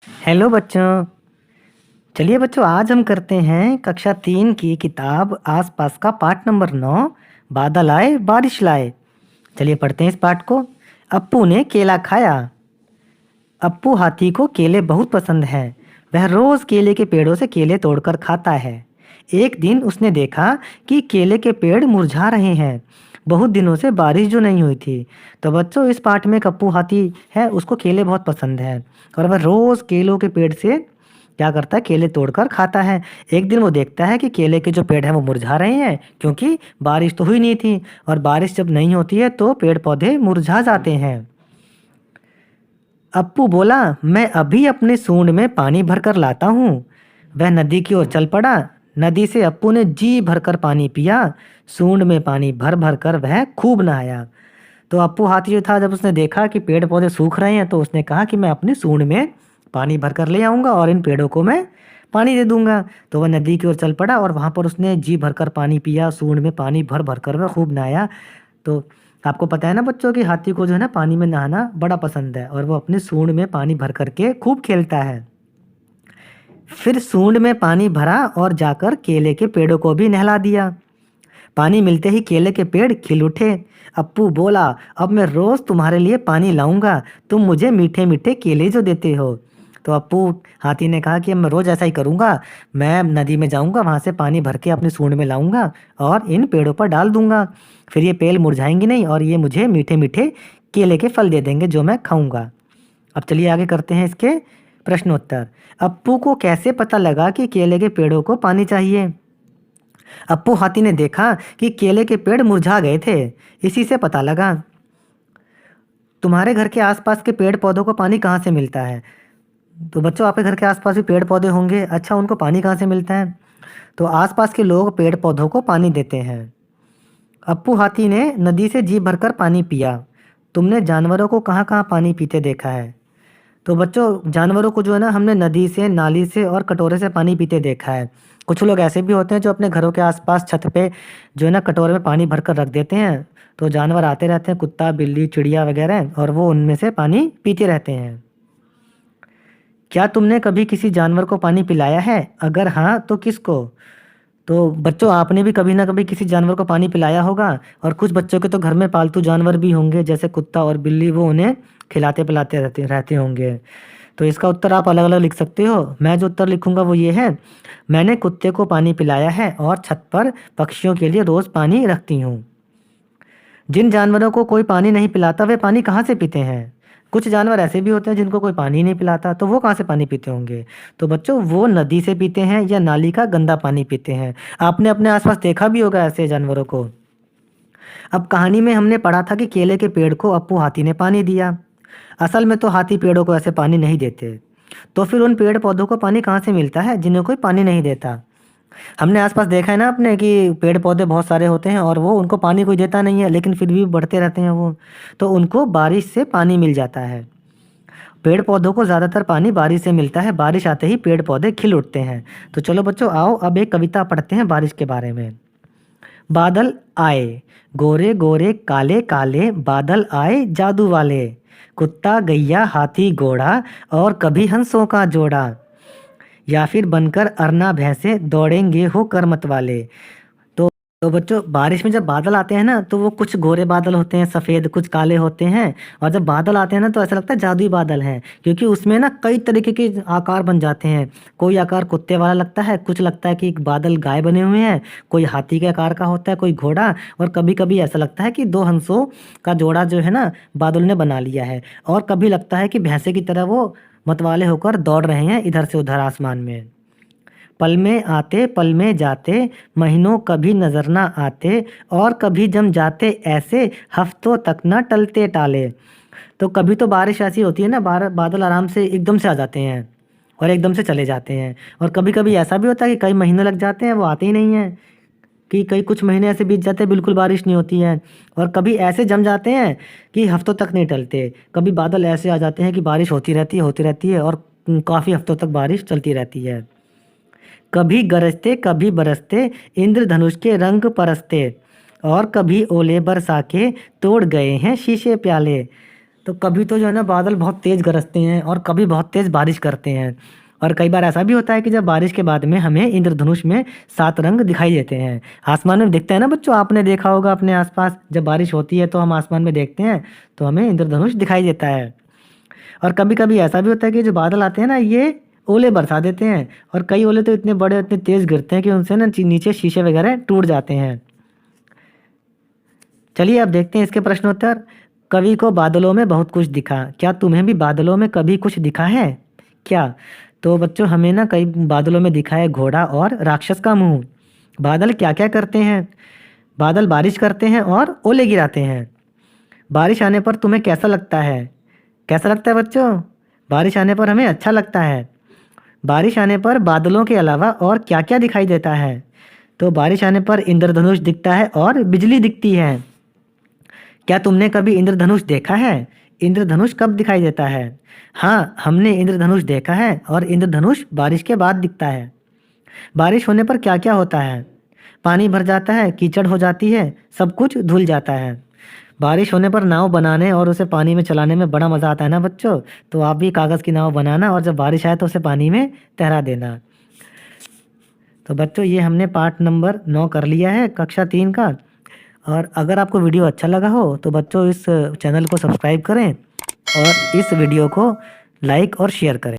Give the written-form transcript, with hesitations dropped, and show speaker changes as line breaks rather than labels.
Hello बच्चों। चलिए बच्चों, आज हम करते हैं कक्षा 3 की किताब आसपास का पाठ नंबर 9। बादल आए बारिश लाए। चलिए पढ़ते हैं इस पाठ को। अप्पू ने केला खाया। अप्पू हाथी को केले बहुत पसंद हैं। वह रोज केले के पेड़ों से केले तोड़कर खाता है। एक दिन उसने देखा कि केले के पेड़ मुरझा रहे हैं। बहुत दिनों से बारिश जो नहीं हुई थी। तो बच्चों, इस पाठ में एक अप्पू हाथी है, उसको केले बहुत पसंद है और वह रोज केलों के पेड़ से क्या करता है, केले तोड़कर खाता है। एक दिन वो देखता है कि केले के जो पेड़ हैं वो मुरझा रहे हैं, क्योंकि बारिश तो हुई नहीं थी और बारिश जब नहीं होती है तो पेड़ पौधे मुरझा जाते हैं। अप्पू बोला, मैं अभी अपने सूंड में पानी भरकर लाता हूँ। वह नदी की ओर चल पड़ा। नदी से अप्पू ने जी भरकर पानी पिया। सूंड में पानी भर भर कर वह खूब नहाया। तो अप्पू हाथी जो था, जब उसने देखा कि पेड़ पौधे सूख रहे हैं तो उसने कहा कि मैं अपनी सूंड में पानी भर कर ले आऊँगा और इन पेड़ों को मैं पानी दे दूंगा। तो वह नदी की ओर चल पड़ा और वहाँ पर उसने जी भरकर पानी पिया। सूंड में पानी भर भर कर वह खूब नहाया। तो आपको पता है ना बच्चों, कि हाथी को जो है ना पानी में नहाना बड़ा पसंद है और वो अपनी सूंड में पानी भर करके खूब खेलता है। फिर सूंड में पानी भरा और जाकर केले के पेड़ों को भी नहला दिया। पानी मिलते ही केले के पेड़ खिल उठे। अप्पू बोला, अब मैं रोज तुम्हारे लिए पानी लाऊंगा, तुम मुझे मीठे मीठे केले जो देते हो। तो अप्पू हाथी ने कहा कि अब मैं रोज ऐसा ही करूंगा। मैं नदी में जाऊंगा, वहां से पानी भर के अपनी सूंड में लाऊंगा और इन पेड़ों पर डाल दूंगा। फिर ये पेड़ मुरझाएंगे नहीं और ये मुझे मीठे मीठे केले के फल दे देंगे जो मैं खाऊंगा। अब चलिए आगे करते हैं इसके प्रश्नोत्तर। अप्पू को कैसे पता लगा कि केले के पेड़ों को पानी चाहिए? अप्पू हाथी ने देखा कि केले के पेड़ मुरझा गए थे। इसी से पता लगा। तुम्हारे घर के आसपास के पेड़ पौधों को पानी कहाँ से मिलता है? तो बच्चों, आपके घर के आसपास भी पेड़ पौधे होंगे। अच्छा, उनको पानी कहाँ से मिलता है? तो आसपास के लोग पेड़ पौधों को पानी देते हैं। अप्पू हाथी ने नदी से जी भरकर पानी पिया। तुमने जानवरों को कहाँ कहाँ पानी पीते देखा है? तो बच्चों, जानवरों को जो है ना, हमने नदी से, नाली से और कटोरे से पानी पीते देखा है। कुछ लोग ऐसे भी होते हैं जो अपने घरों के आसपास छत पे जो है ना कटोरे में पानी भर कर रख देते हैं। तो जानवर आते रहते हैं, कुत्ता बिल्ली चिड़िया वगैरह, और वो उनमें से पानी पीते रहते हैं। क्या तुमने कभी किसी जानवर को पानी पिलाया है? अगर हाँ तो किसको? तो बच्चों, आपने भी कभी ना कभी किसी जानवर को पानी पिलाया होगा। और कुछ बच्चों के तो घर में पालतू जानवर भी होंगे, जैसे कुत्ता और बिल्ली, वो उन्हें खिलाते पिलाते रहते रहते होंगे। तो इसका उत्तर आप अलग अलग लिख सकते हो। मैं जो उत्तर लिखूंगा वो ये है, मैंने कुत्ते को पानी पिलाया है और छत पर पक्षियों के लिए रोज पानी रखती हूँ। जिन जानवरों को कोई पानी नहीं पिलाता वे पानी कहाँ से पीते हैं? कुछ जानवर ऐसे भी होते हैं जिनको कोई पानी नहीं पिलाता, तो वो कहाँ से पानी पीते होंगे? तो बच्चों, वो नदी से पीते हैं या नाली का गंदा पानी पीते हैं। आपने अपने आसपास देखा भी होगा ऐसे जानवरों को। अब कहानी में हमने पढ़ा था कि केले के पेड़ को अप्पू हाथी ने पानी दिया। असल में तो हाथी पेड़ों को ऐसे पानी नहीं देते। तो फिर उन पेड़ पौधों को पानी कहाँ से मिलता है जिन्हें कोई पानी नहीं देता? हमने आसपास देखा है ना अपने, कि पेड़ पौधे बहुत सारे होते हैं और वो उनको पानी कोई देता नहीं है, लेकिन फिर भी बढ़ते रहते हैं वो। तो उनको बारिश से पानी मिल जाता है। पेड़ पौधों को ज़्यादातर पानी बारिश से मिलता है। बारिश आते ही पेड़ पौधे खिल उठते हैं। तो चलो बच्चों, आओ अब एक कविता पढ़ते हैं बारिश के बारे में। बादल आए, गोरे गोरे काले काले, बादल आए जादू वाले। कुत्ता गैया हाथी घोड़ा और कभी हंसों का जोड़ा, या फिर बनकर अरना भैंसे दौड़ेंगे हो कर मत वाले। तो तो बच्चों, बारिश में जब बादल आते हैं ना, तो वो कुछ गोरे बादल होते हैं, सफ़ेद, कुछ काले होते हैं। और जब बादल आते हैं ना, तो ऐसा लगता है जादुई बादल हैं, क्योंकि उसमें ना कई तरीके के आकार बन जाते हैं। कोई आकार कुत्ते वाला लगता है, कुछ लगता है कि बादल गाय बने हुए हैं, कोई हाथी के आकार का होता है, कोई घोड़ा, और कभी कभी ऐसा लगता है कि दो हंसों का जोड़ा जो है ना बादल ने बना लिया है। और कभी लगता है कि भैंसे की तरह वो मतवाले होकर दौड़ रहे हैं इधर से उधर आसमान में। पल में आते पल में जाते, महीनों कभी नजर ना आते, और कभी जम जाते ऐसे, हफ्तों तक न टलते टाले। तो कभी तो बारिश ऐसी होती है ना, बादल आराम से एकदम से आ जाते हैं और एकदम से चले जाते हैं। और कभी कभी ऐसा भी होता है कि कई महीने लग जाते हैं, वो आते ही नहीं हैं, कि कई कुछ महीने ऐसे बीत जाते हैं, बिल्कुल बारिश नहीं होती है। और कभी ऐसे जम जाते हैं कि हफ्तों तक नहीं टलते। कभी बादल ऐसे आ जाते हैं कि बारिश होती रहती है और काफ़ी हफ्तों तक बारिश चलती रहती है। कभी गरजते कभी बरसते, इंद्रधनुष के रंग परसते, और कभी ओले बरसा के तोड़ गए हैं शीशे प्याले। तो कभी तो जो है ना बादल बहुत तेज़ गरजते हैं और कभी बहुत तेज़ बारिश करते हैं। और कई बार ऐसा भी होता है कि जब बारिश के बाद में हमें इंद्रधनुष में 7 रंग दिखाई देते हैं। आसमान में दिखते हैं ना बच्चों, आपने देखा होगा अपने आस-पास जब बारिश होती है तो हम आसमान में देखते हैं तो हमें इंद्रधनुष दिखाई देता है। और कभी-कभी ऐसा भी होता है कि जो बादल आते हैं ना ये ओले बरसा देते हैं और कई ओले तो इतने बड़े, इतने तेज़ गिरते हैं कि उनसे ना नीचे शीशे वगैरह टूट जाते हैं। चलिए अब देखते हैं इसके प्रश्नोत्तर। कवि को बादलों में बहुत कुछ दिखा। क्या तुम्हें भी बादलों में कभी कुछ दिखा है? क्या? तो बच्चों हमें ना कई बादलों में दिखा है घोड़ा और राक्षस का मुँह। बादल क्या-क्या करते हैं? बादल बारिश करते हैं और ओले गिराते हैं। बारिश आने पर तुम्हें कैसा लगता है? कैसा लगता है बच्चों? बारिश आने पर हमें अच्छा लगता है। बारिश आने पर बादलों के अलावा और क्या-क्या दिखाई देता है? तो बारिश आने पर इंद्रधनुष दिखता है और बिजली दिखती है। क्या तुमने कभी इंद्रधनुष देखा है? इंद्रधनुष कब दिखाई देता है? हाँ, हमने इंद्रधनुष देखा है और इंद्रधनुष बारिश के बाद दिखता है। बारिश होने पर क्या-क्या होता है? पानी भर जाता है, कीचड़ हो जाती है, सब कुछ धुल जाता है। बारिश होने पर नाव बनाने और उसे पानी में चलाने में बड़ा मज़ा आता है ना बच्चों? तो आप भी कागज़ की नाव बनाना और जब बारिश आए तो उसे पानी में तैरा देना। तो बच्चों ये हमने पाठ नंबर 9 कर लिया है कक्षा 3 का। और अगर आपको वीडियो अच्छा लगा हो तो बच्चों इस चैनल को सब्सक्राइब करें और इस वीडियो को लाइक और शेयर करें।